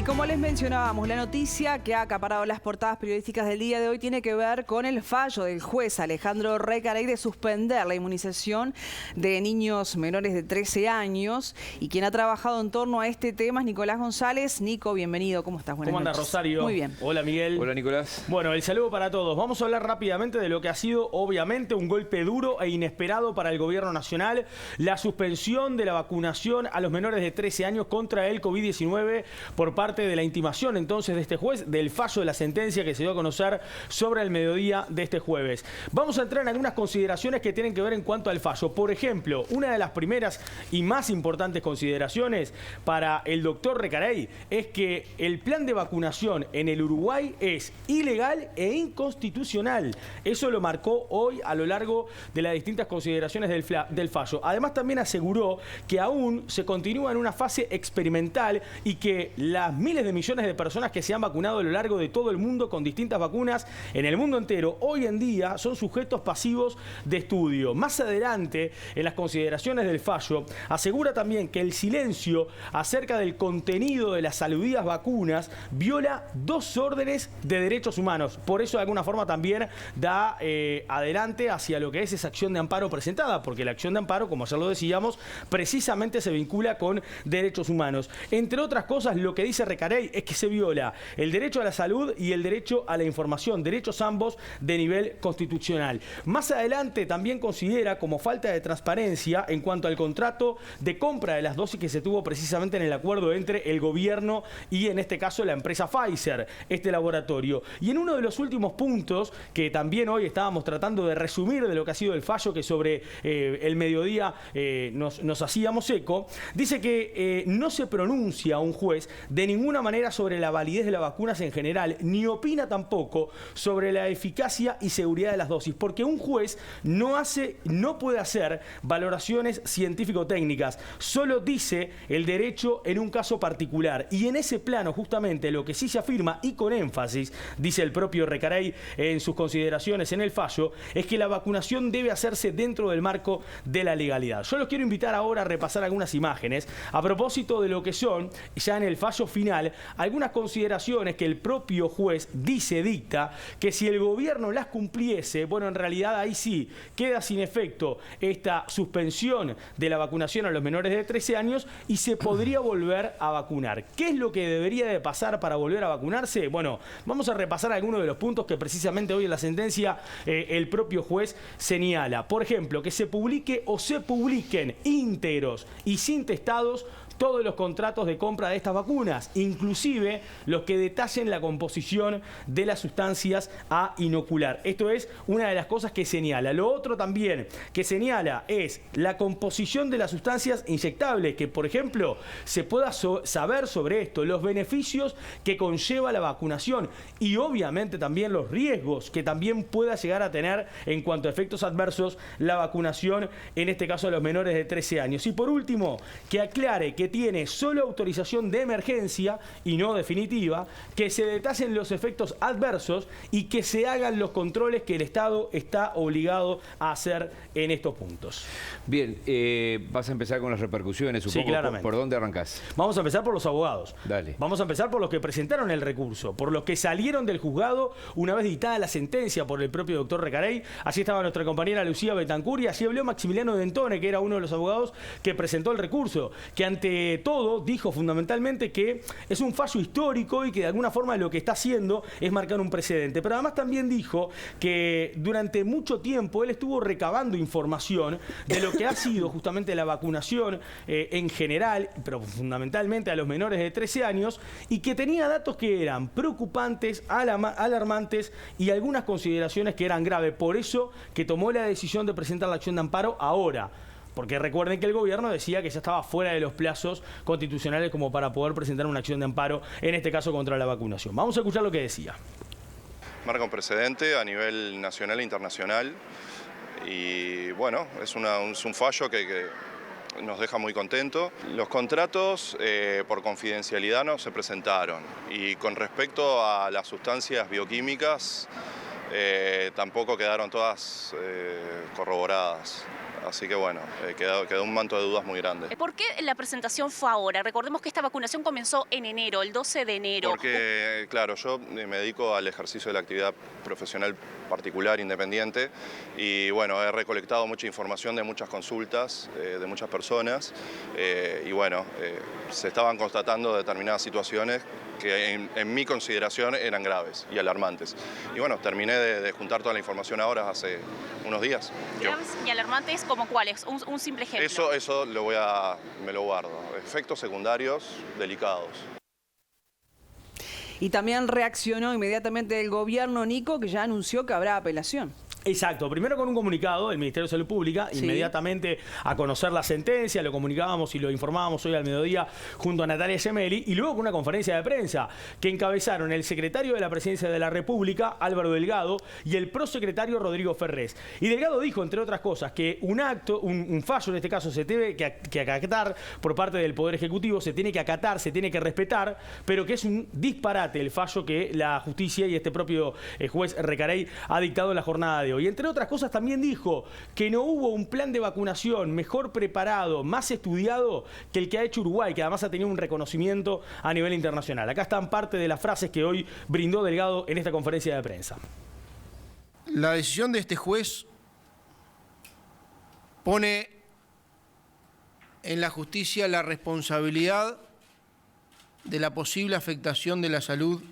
como les mencionábamos, la noticia que ha acaparado las portadas periodísticas del día de hoy tiene que ver con el fallo del juez Alejandro Recarey de suspender la inmunización de niños menores de 13 años. Y quien ha trabajado en torno a este tema es Nicolás González. Nico, bienvenido. ¿Cómo estás? Buenas noches. ¿Cómo anda, Rosario? Muy bien. Hola, Miguel. Hola, Nicolás. Bueno, el saludo para todos. Vamos a hablar rápidamente de lo que ha sido, obviamente, un golpe duro e inesperado para el gobierno nacional. La suspensión de la vacunación a los menores de 13 años contra el COVID-19 por parte de la intimación entonces de este juez, del fallo de la sentencia que se dio a conocer sobre el mediodía de este jueves. Vamos a entrar en algunas consideraciones que tienen que ver en cuanto al fallo. Por ejemplo, una de las primeras y más importantes consideraciones para el doctor Recarey es que el plan de vacunación en el Uruguay es ilegal e inconstitucional. Eso lo marcó hoy a lo largo de las distintas consideraciones del fallo. Además, también aseguró que aún se continúa en una fase experimental y que las miles de millones de personas que se han vacunado a lo largo de todo el mundo con distintas vacunas en el mundo entero, hoy en día son sujetos pasivos de estudio. Más adelante, en las consideraciones del fallo, asegura también que el silencio acerca del contenido de las aludidas vacunas viola dos órdenes de derechos humanos. Por eso, de alguna forma, también da adelante hacia lo que es esa acción de amparo presentada, porque la acción de amparo, como ya lo decíamos, precisamente se vincula con derechos humanos. Entre otras cosas, lo que dice Recarey es que se viola el derecho a la salud y el derecho a la información, derechos ambos de nivel constitucional. Más adelante también considera como falta de transparencia en cuanto al contrato de compra de las dosis que se tuvo precisamente en el acuerdo entre el gobierno y en este caso la empresa Pfizer, este laboratorio. Y en uno de los últimos puntos que también hoy estábamos tratando de resumir de lo que ha sido el fallo que sobre el mediodía nos hacíamos eco, dice que no se pronuncia un juez de ninguna manera sobre la validez de las vacunas en general, ni opina tampoco sobre la eficacia y seguridad de las dosis, porque un juez no puede hacer valoraciones científico-técnicas, solo dice el derecho en un caso particular. Y en ese plano, justamente, lo que sí se afirma, y con énfasis, dice el propio Recarey en sus consideraciones en el fallo, es que la vacunación debe hacerse dentro del marco de la legalidad. Yo los quiero invitar ahora a repasar algunas imágenes a propósito de lo que son, ya en el fallo final, algunas consideraciones que el propio juez dicta que si el gobierno las cumpliese, bueno, en realidad ahí sí queda sin efecto esta suspensión de la vacunación a los menores de 13 años y se podría volver a vacunar. ¿Qué es lo que debería de pasar para volver a vacunarse? Bueno, vamos a repasar algunos de los puntos que precisamente hoy en la sentencia el propio juez señala. Por ejemplo, que se publique o se publiquen íntegros y sin testados todos los contratos de compra de estas vacunas, inclusive los que detallen la composición de las sustancias a inocular. Esto es una de las cosas que señala. Lo otro también que señala es la composición de las sustancias inyectables, que por ejemplo se pueda saber sobre esto, los beneficios que conlleva la vacunación y obviamente también los riesgos que también pueda llegar a tener en cuanto a efectos adversos la vacunación, en este caso a los menores de 13 años. Y por último, que aclare que tiene solo autorización de emergencia y no definitiva, que se detallen los efectos adversos y que se hagan los controles que el Estado está obligado a hacer en estos puntos. Bien, vas a empezar con las repercusiones, supongo. Sí, claramente. ¿Por dónde arrancás? Vamos a empezar por los abogados. Dale. Vamos a empezar por los que presentaron el recurso, por los que salieron del juzgado una vez dictada la sentencia por el propio doctor Recarey. Allí estaba nuestra compañera Lucía Betancur y allí habló Maximiliano Dentone, que era uno de los abogados que presentó el recurso, que ante todo dijo fundamentalmente que es un fallo histórico y que de alguna forma lo que está haciendo es marcar un precedente. Pero además también dijo que durante mucho tiempo él estuvo recabando información de lo que ha sido justamente la vacunación en general, pero fundamentalmente a los menores de 13 años, y que tenía datos que eran preocupantes, alarmantes y algunas consideraciones que eran graves. Por eso que tomó la decisión de presentar la acción de amparo ahora. Porque recuerden que el gobierno decía que ya estaba fuera de los plazos constitucionales como para poder presentar una acción de amparo, en este caso contra la vacunación. Vamos a escuchar lo que decía. Marca un precedente a nivel nacional e internacional y bueno, es un fallo que nos deja muy contentos. Los contratos por confidencialidad no se presentaron y con respecto a las sustancias bioquímicas tampoco quedaron todas corroboradas. Así que bueno, quedó un manto de dudas muy grande. ¿Por qué la presentación fue ahora? Recordemos que esta vacunación comenzó en enero, el 12 de enero. Porque, claro, yo me dedico al ejercicio de la actividad profesional particular, independiente, y bueno, he recolectado mucha información de muchas consultas, de muchas personas, y bueno, se estaban constatando determinadas situaciones que en mi consideración eran graves y alarmantes. Y bueno, terminé de juntar toda la información ahora hace unos días. ¿Graves y alarmantes como cuáles? Un simple ejemplo. Eso me lo guardo. Efectos secundarios delicados. Y también reaccionó inmediatamente el gobierno, Nico, que ya anunció que habrá apelación. Exacto, primero con un comunicado del Ministerio de Salud Pública, sí, inmediatamente a conocer la sentencia, lo comunicábamos y lo informábamos hoy al mediodía junto a Natalia Gemelli, y luego con una conferencia de prensa que encabezaron el secretario de la Presidencia de la República, Álvaro Delgado, y el prosecretario Rodrigo Ferrés. Y Delgado dijo, entre otras cosas, que un fallo en este caso se tiene que acatar por parte del Poder Ejecutivo, se tiene que acatar, se tiene que respetar, pero que es un disparate el fallo que la justicia y este propio juez Recarey ha dictado en la jornada de hoy. Y entre otras cosas también dijo que no hubo un plan de vacunación mejor preparado, más estudiado que el que ha hecho Uruguay, que además ha tenido un reconocimiento a nivel internacional. Acá están parte de las frases que hoy brindó Delgado en esta conferencia de prensa. La decisión de este juez pone en la justicia la responsabilidad de la posible afectación de la salud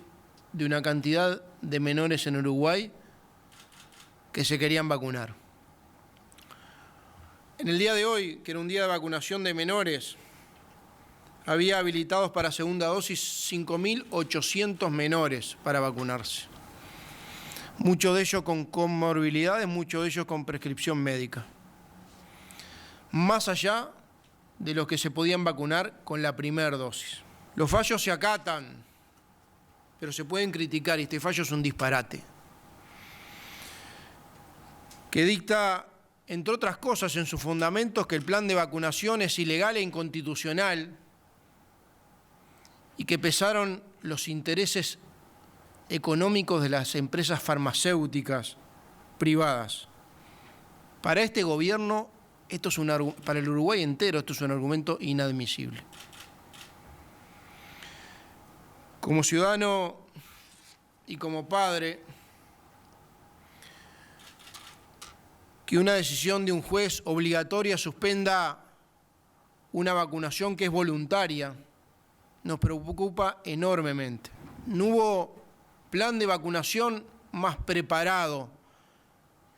de una cantidad de menores en Uruguay que se querían vacunar. En el día de hoy, que era un día de vacunación de menores, había habilitados para segunda dosis 5.800 menores para vacunarse. Muchos de ellos con comorbilidades, muchos de ellos con prescripción médica. Más allá de los que se podían vacunar con la primera dosis. Los fallos se acatan, pero se pueden criticar, y este fallo es un disparate, que dicta, entre otras cosas, en sus fundamentos, que el plan de vacunación es ilegal e inconstitucional y que pesaron los intereses económicos de las empresas farmacéuticas privadas. Para este gobierno, para el Uruguay entero, esto es un argumento inadmisible. Como ciudadano y como padre, que una decisión de un juez obligatoria suspenda una vacunación que es voluntaria nos preocupa enormemente. No hubo plan de vacunación más preparado,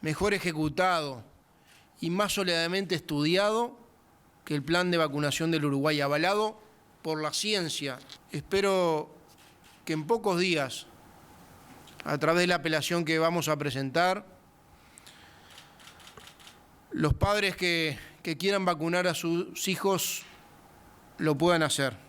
mejor ejecutado y más soledadamente estudiado que el plan de vacunación del Uruguay, avalado por la ciencia. Espero que en pocos días, a través de la apelación que vamos a presentar, los padres que quieran vacunar a sus hijos lo puedan hacer.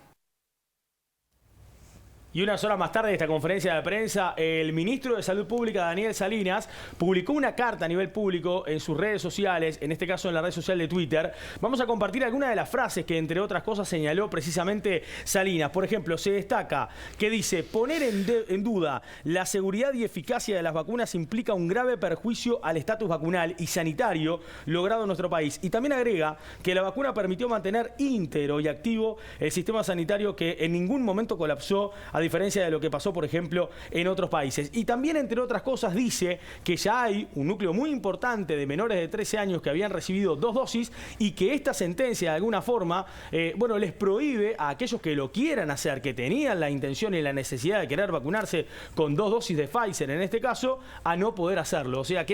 Y unas horas más tarde de esta conferencia de prensa, el ministro de Salud Pública, Daniel Salinas, publicó una carta a nivel público en sus redes sociales, en este caso en la red social de Twitter. Vamos a compartir algunas de las frases que, entre otras cosas, señaló precisamente Salinas. Por ejemplo, se destaca que dice: poner en duda la seguridad y eficacia de las vacunas implica un grave perjuicio al estatus vacunal y sanitario logrado en nuestro país. Y también agrega que la vacuna permitió mantener íntegro y activo el sistema sanitario, que en ningún momento colapsó, a diferencia de lo que pasó, por ejemplo, en otros países. Y también, entre otras cosas, dice que ya hay un núcleo muy importante de menores de 13 años que habían recibido 2 dosis y que esta sentencia, de alguna forma, les prohíbe a aquellos que lo quieran hacer, que tenían la intención y la necesidad de querer vacunarse con 2 dosis de Pfizer, en este caso, a no poder hacerlo. O sea,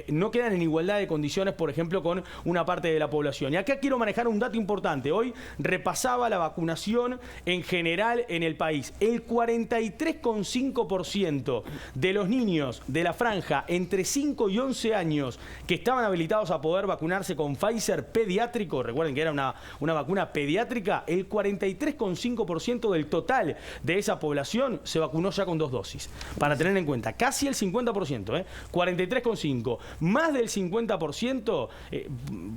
no quedan en igualdad de condiciones, por ejemplo, con una parte de la población. Y acá quiero manejar un dato importante. Hoy repasaba la vacunación en general en el país. El 43,5% de los niños de la franja entre 5 y 11 años que estaban habilitados a poder vacunarse con Pfizer pediátrico, recuerden que era una vacuna pediátrica, el 43,5% del total de esa población se vacunó ya con 2 dosis. Para tener en cuenta, casi el 50%, 43,5%. Más del 50%,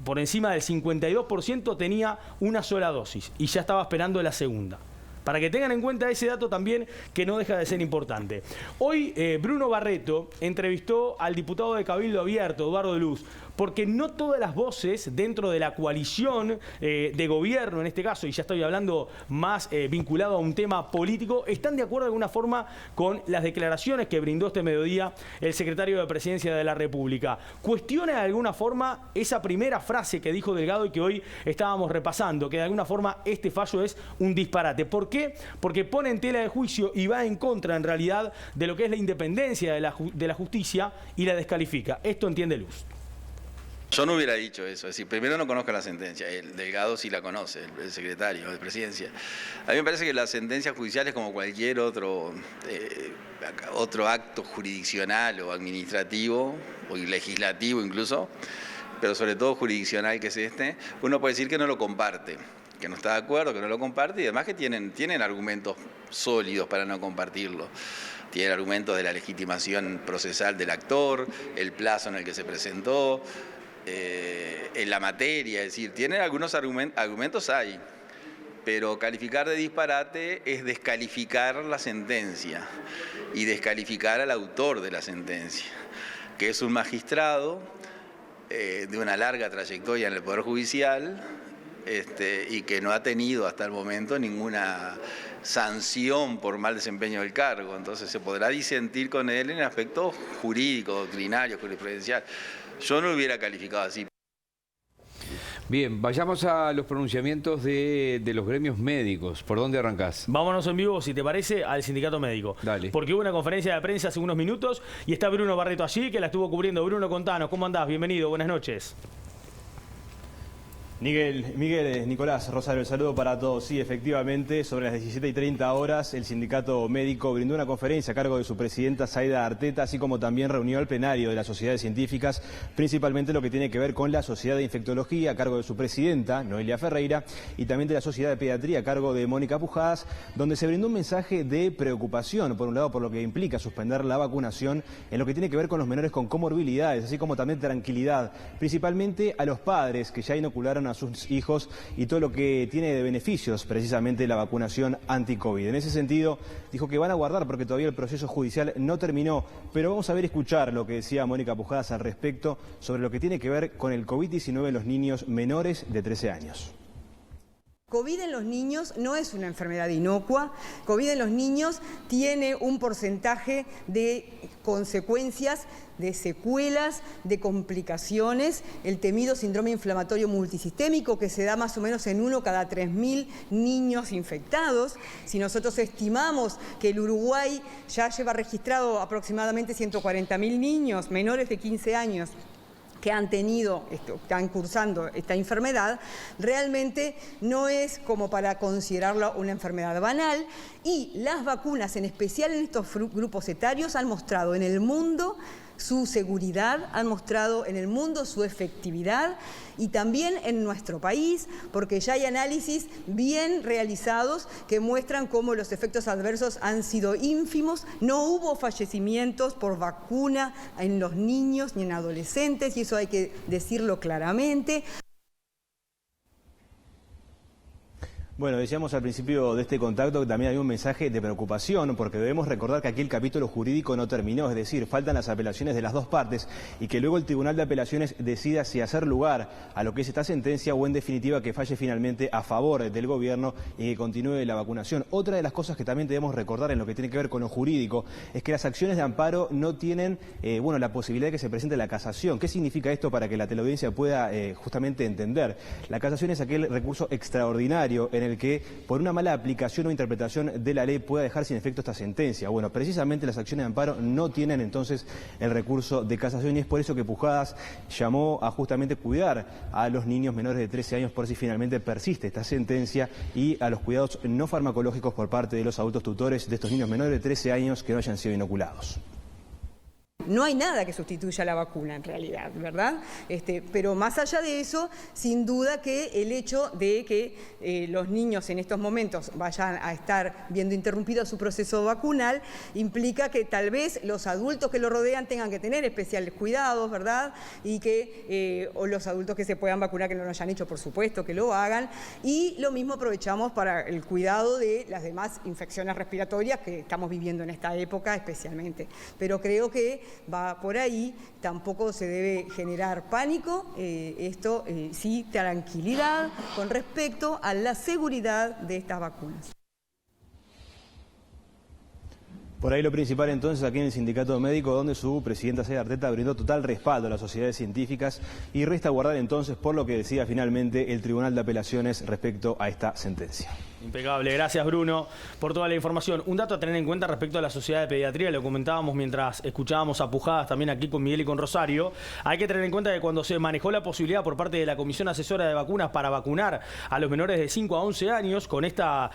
por encima del 52%, tenía una sola dosis y ya estaba esperando la segunda. Para que tengan en cuenta ese dato también, que no deja de ser importante. Hoy Bruno Barreto entrevistó al diputado de Cabildo Abierto, Eduardo Luz, porque no todas las voces dentro de la coalición de gobierno, en este caso, y ya estoy hablando más vinculado a un tema político, están de acuerdo de alguna forma con las declaraciones que brindó este mediodía el secretario de Presidencia de la República. Cuestiona de alguna forma esa primera frase que dijo Delgado y que hoy estábamos repasando, que de alguna forma este fallo es un disparate. ¿Por qué? Porque pone en tela de juicio y va en contra, en realidad, de lo que es la independencia de la justicia y la descalifica. Esto entiende Luz. Yo no hubiera dicho eso, es decir, primero no conozco la sentencia, el Delgado sí la conoce, el secretario de Presidencia. A mí me parece que las sentencias judiciales, como cualquier otro acto jurisdiccional o administrativo, o legislativo incluso, pero sobre todo jurisdiccional que es este, uno puede decir que no lo comparte, que no está de acuerdo, que no lo comparte, y además que tienen argumentos sólidos para no compartirlo. Tienen argumentos de la legitimación procesal del actor, el plazo en el que se presentó, en la materia, es decir, tienen algunos argumentos hay, pero calificar de disparate es descalificar la sentencia y descalificar al autor de la sentencia, que es un magistrado de una larga trayectoria en el Poder Judicial y que no ha tenido hasta el momento ninguna sanción por mal desempeño del cargo. Entonces se podrá disentir con él en el aspecto jurídico, doctrinario, jurisprudencial. Yo no lo hubiera calificado así. Bien, vayamos a los pronunciamientos de los gremios médicos. ¿Por dónde arrancás? Vámonos en vivo, si te parece, al sindicato médico. Dale. Porque hubo una conferencia de prensa hace unos minutos y está Bruno Barreto allí, que la estuvo cubriendo. Bruno, contanos, ¿cómo andás? Bienvenido, buenas noches. Miguel, Nicolás, Rosario, el saludo para todos. Sí, efectivamente, sobre las 17:30 horas, el sindicato médico brindó una conferencia a cargo de su presidenta Zaida Arteta, así como también reunió al plenario de las sociedades científicas, principalmente lo que tiene que ver con la Sociedad de Infectología a cargo de su presidenta, Noelia Ferreira, y también de la Sociedad de Pediatría a cargo de Mónica Pujadas, donde se brindó un mensaje de preocupación, por un lado, por lo que implica suspender la vacunación en lo que tiene que ver con los menores con comorbilidades, así como también tranquilidad, principalmente a los padres que ya inocularon a sus hijos y todo lo que tiene de beneficios precisamente la vacunación anti-COVID. En ese sentido, dijo que van a guardar porque todavía el proceso judicial no terminó, pero vamos a escuchar lo que decía Mónica Pujadas al respecto sobre lo que tiene que ver con el COVID-19 en los niños menores de 13 años. COVID en los niños no es una enfermedad inocua. COVID en los niños tiene un porcentaje de consecuencias, de secuelas, de complicaciones, el temido síndrome inflamatorio multisistémico que se da más o menos en 1 cada 3.000 niños infectados. Si estimamos que el Uruguay ya lleva registrado aproximadamente 140.000 niños menores de 15 años que están cursando esta enfermedad, realmente no es como para considerarla una enfermedad banal, y las vacunas, en especial en estos grupos etarios, han mostrado en el mundo su seguridad, han mostrado en el mundo su efectividad, y también en nuestro país, porque ya hay análisis bien realizados que muestran cómo los efectos adversos han sido ínfimos, no hubo fallecimientos por vacuna en los niños ni en adolescentes, y eso hay que decirlo claramente. Bueno, decíamos al principio de este contacto que también hay un mensaje de preocupación, porque debemos recordar que aquí el capítulo jurídico no terminó, es decir, faltan las apelaciones de las dos partes y que luego el Tribunal de Apelaciones decida si hacer lugar a lo que es esta sentencia o en definitiva que falle finalmente a favor del gobierno y que continúe la vacunación. Otra de las cosas que también debemos recordar en lo que tiene que ver con lo jurídico es que las acciones de amparo no tienen la posibilidad de que se presente la casación. ¿Qué significa esto para que la teleaudiencia pueda justamente entender? La casación es aquel recurso extraordinario en el que por una mala aplicación o interpretación de la ley pueda dejar sin efecto esta sentencia. Bueno, precisamente las acciones de amparo no tienen entonces el recurso de casación, y es por eso que Pujadas llamó a justamente cuidar a los niños menores de 13 años por si finalmente persiste esta sentencia, y a los cuidados no farmacológicos por parte de los adultos tutores de estos niños menores de 13 años que no hayan sido inoculados. No hay nada que sustituya la vacuna en realidad, ¿verdad? Pero más allá de eso, sin duda que el hecho de que los niños en estos momentos vayan a estar viendo interrumpido su proceso vacunal implica que tal vez los adultos que lo rodean tengan que tener especiales cuidados, ¿verdad? Y que o los adultos que se puedan vacunar, que no lo hayan hecho, por supuesto, que lo hagan. Y lo mismo aprovechamos para el cuidado de las demás infecciones respiratorias que estamos viviendo en esta época especialmente. Pero creo que va por ahí, tampoco se debe generar pánico, esto sí tranquilidad con respecto a la seguridad de estas vacunas. Por ahí lo principal entonces aquí en el Sindicato Médico, donde su presidenta Sara Arteta brindó total respaldo a las sociedades científicas y resta guardar entonces por lo que decía finalmente el Tribunal de Apelaciones respecto a esta sentencia. Impecable, gracias Bruno por toda la información. Un dato a tener en cuenta respecto a la Sociedad de Pediatría, lo comentábamos mientras escuchábamos a Pujadas también aquí con Miguel y con Rosario. Hay que tener en cuenta que cuando se manejó la posibilidad por parte de la Comisión Asesora de Vacunas para vacunar a los menores de 5 a 11 años con esta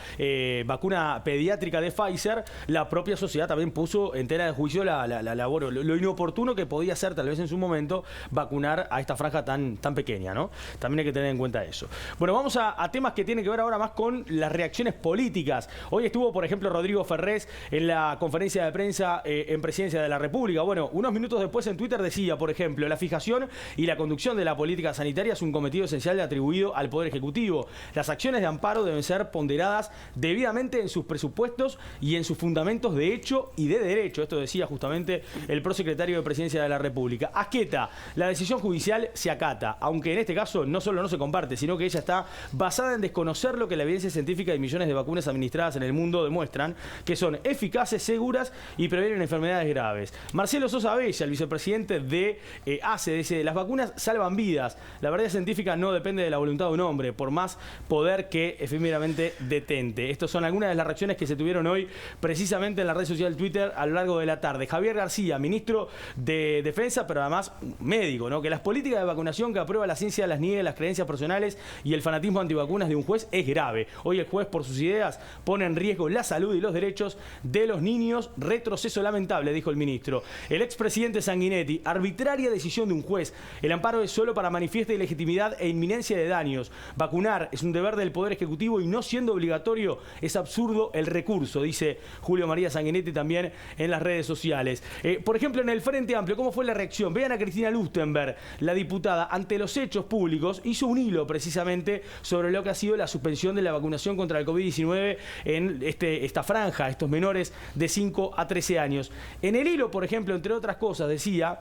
vacuna pediátrica de Pfizer, la propia sociedad también puso en tela de juicio lo inoportuno que podía ser tal vez en su momento vacunar a esta franja tan pequeña, ¿no? También hay que tener en cuenta eso. Bueno, vamos a temas que tienen que ver ahora más con las reacciones políticas. Hoy estuvo, por ejemplo, Rodrigo Ferrés en la conferencia de prensa en Presidencia de la República. Bueno, unos minutos después en Twitter decía, por ejemplo, la fijación y la conducción de la política sanitaria es un cometido esencial atribuido al Poder Ejecutivo. Las acciones de amparo deben ser ponderadas debidamente en sus presupuestos y en sus fundamentos de hecho y de derecho. Esto decía justamente el prosecretario de Presidencia de la República. Asqueta, la decisión judicial se acata, aunque en este caso no solo no se comparte, sino que ella está basada en desconocer lo que la evidencia científica y millones de vacunas administradas en el mundo demuestran, que son eficaces, seguras y previenen enfermedades graves. Marcelo Sosa Bella, el vicepresidente de ACE, dice: las vacunas salvan vidas. La verdad científica no depende de la voluntad de un hombre, por más poder que efímeramente detente. Estas son algunas de las reacciones que se tuvieron hoy precisamente en la red social Twitter a lo largo de la tarde. Javier García, ministro de Defensa, pero además médico, ¿no? Que las políticas de vacunación que aprueba la ciencia las niegue las creencias personales y el fanatismo antivacunas de un juez es grave. Hoy el juez, por sus ideas, pone en riesgo la salud y los derechos de los niños. Retroceso lamentable, dijo el ministro. El expresidente Sanguinetti: arbitraria decisión de un juez. El amparo es solo para manifiesta ilegitimidad e inminencia de daños. Vacunar es un deber del Poder Ejecutivo y no siendo obligatorio es absurdo el recurso, dice Julio María Sanguinetti también en las redes sociales. Por ejemplo, en el Frente Amplio, ¿cómo fue la reacción? Vean a Cristina Lustenberg, la diputada, ante los hechos públicos, hizo un hilo precisamente sobre lo que ha sido la suspensión de la vacunación contra el COVID-19 en esta franja, estos menores de 5 a 13 años. En el hilo, por ejemplo, entre otras cosas, decía,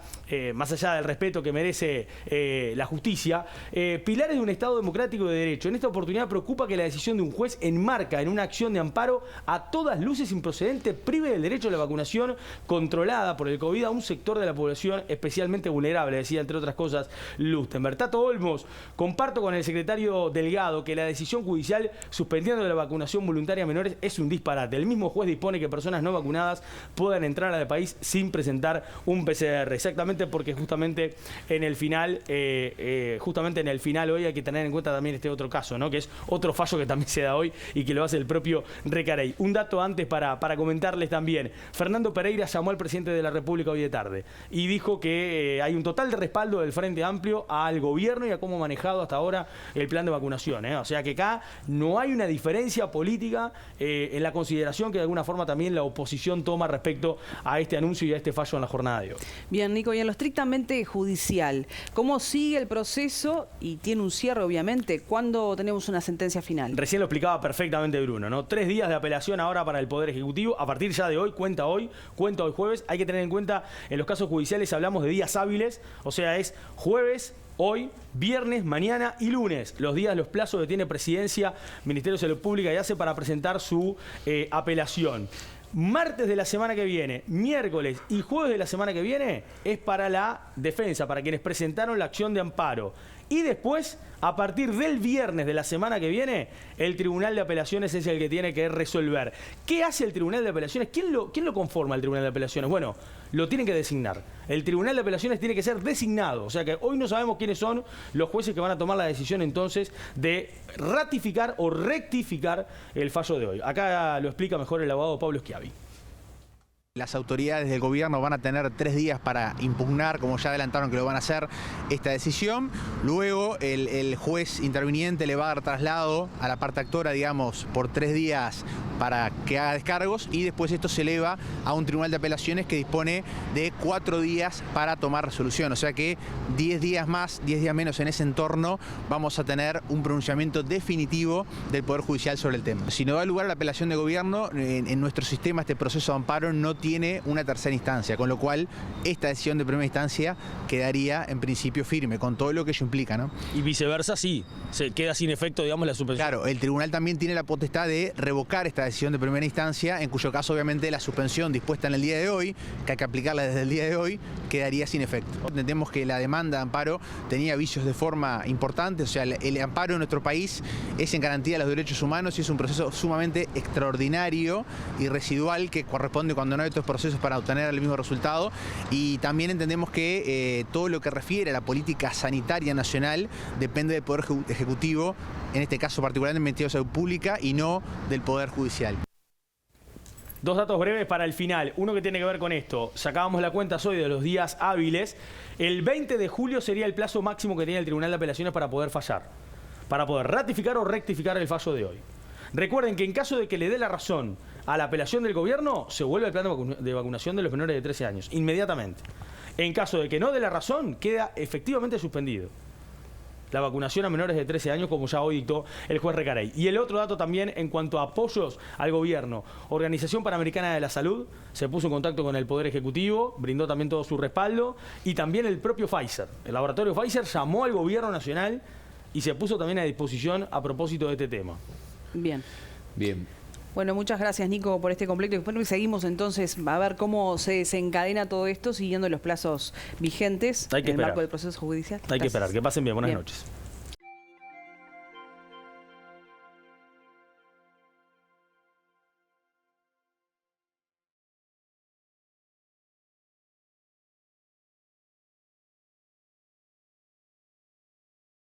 más allá del respeto que merece la justicia, pilares de un Estado democrático de derecho. En esta oportunidad preocupa que la decisión de un juez enmarca en una acción de amparo a todas luces improcedente prive del derecho a la vacunación controlada por el COVID a un sector de la población especialmente vulnerable, decía entre otras cosas Lustenberg. Tato Olmos: comparto con el secretario Delgado que la decisión judicial suspendiendo la vacunación voluntaria a menores es un disparate. El mismo juez dispone que personas no vacunadas puedan entrar al país sin presentar un PCR. Exactamente, porque justamente en el final hoy hay que tener en cuenta también este otro caso, ¿no? Que es otro fallo que también se da hoy y que lo hace el propio Recarey. Un dato antes para comentarles también. Fernando Pereira llamó al presidente de la República hoy de tarde y dijo que hay un total de respaldo del Frente Amplio al gobierno y a cómo ha manejado hasta ahora el plan de vacunación, ¿eh? O sea que acá no hay una diferencia política en la consideración que de alguna forma también la oposición toma respecto a este anuncio y a este fallo en la jornada de hoy. Bien, Nico, y en lo estrictamente judicial, ¿cómo sigue el proceso? Y tiene un cierre, obviamente. ¿Cuándo tenemos una sentencia final? Recién lo explicaba perfectamente Bruno, ¿no? 3 días de apelación ahora para el Poder Ejecutivo. A partir ya de hoy, cuenta hoy jueves. Hay que tener en cuenta, en los casos judiciales hablamos de días hábiles, o sea, es jueves, hoy, viernes, mañana y lunes, los plazos que tiene Presidencia, Ministerio de Salud Pública y ACE para presentar su apelación. Martes de la semana que viene, miércoles y jueves de la semana que viene es para la defensa, para quienes presentaron la acción de amparo. Y después, a partir del viernes de la semana que viene, el Tribunal de Apelaciones es el que tiene que resolver. ¿Qué hace el Tribunal de Apelaciones? ¿Quién lo conforma el Tribunal de Apelaciones? Bueno, lo tienen que designar. El Tribunal de Apelaciones tiene que ser designado. O sea que hoy no sabemos quiénes son los jueces que van a tomar la decisión entonces de ratificar o rectificar el fallo de hoy. Acá lo explica mejor el abogado Pablo Schiavi. Las autoridades del gobierno van a tener 3 días para impugnar, como ya adelantaron que lo van a hacer, esta decisión. Luego el juez interviniente le va a dar traslado a la parte actora, digamos, por 3 días para que haga descargos, y después esto se eleva a un tribunal de apelaciones que dispone de 4 días para tomar resolución. O sea que 10 días más, 10 días menos en ese entorno vamos a tener un pronunciamiento definitivo del Poder Judicial sobre el tema. Si no da lugar a la apelación de gobierno, en nuestro sistema este proceso de amparo no tiene una tercera instancia, con lo cual esta decisión de primera instancia quedaría en principio firme, con todo lo que ello implica, ¿no? Y viceversa, sí, se queda sin efecto, digamos, la suspensión. Claro, el tribunal también tiene la potestad de revocar esta decisión de primera instancia, en cuyo caso, obviamente, la suspensión dispuesta en el día de hoy, que hay que aplicarla desde el día de hoy, quedaría sin efecto. Entendemos que la demanda de amparo tenía vicios de forma importante, o sea, el amparo en nuestro país es en garantía de los derechos humanos y es un proceso sumamente extraordinario y residual que corresponde cuando no hay otros procesos para obtener el mismo resultado. Y también entendemos que todo lo que refiere a la política sanitaria nacional depende del Poder Ejecutivo, en este caso particularmente del Ministerio de Salud Pública y no del Poder Judicial. Dos datos breves para el final. Uno que tiene que ver con esto. Sacábamos la cuenta hoy de los días hábiles. El 20 de julio sería el plazo máximo que tenía el Tribunal de Apelaciones para poder fallar, para poder ratificar o rectificar el fallo de hoy. Recuerden que en caso de que le dé la razón a la apelación del gobierno, se vuelve al plan de vacunación de los menores de 13 años, inmediatamente. En caso de que no dé la razón, queda efectivamente suspendido la vacunación a menores de 13 años, como ya hoy dictó el juez Recarey. Y el otro dato también en cuanto a apoyos al gobierno. Organización Panamericana de la Salud se puso en contacto con el Poder Ejecutivo, brindó también todo su respaldo, y también el propio Pfizer. El laboratorio Pfizer llamó al gobierno nacional y se puso también a disposición a propósito de este tema. Bien. Bien. Bueno, muchas gracias, Nico, por este completo. Y seguimos entonces a ver cómo se desencadena todo esto siguiendo los plazos vigentes en el marco del proceso judicial. Hay que esperar. Que pasen bien. Buenas noches.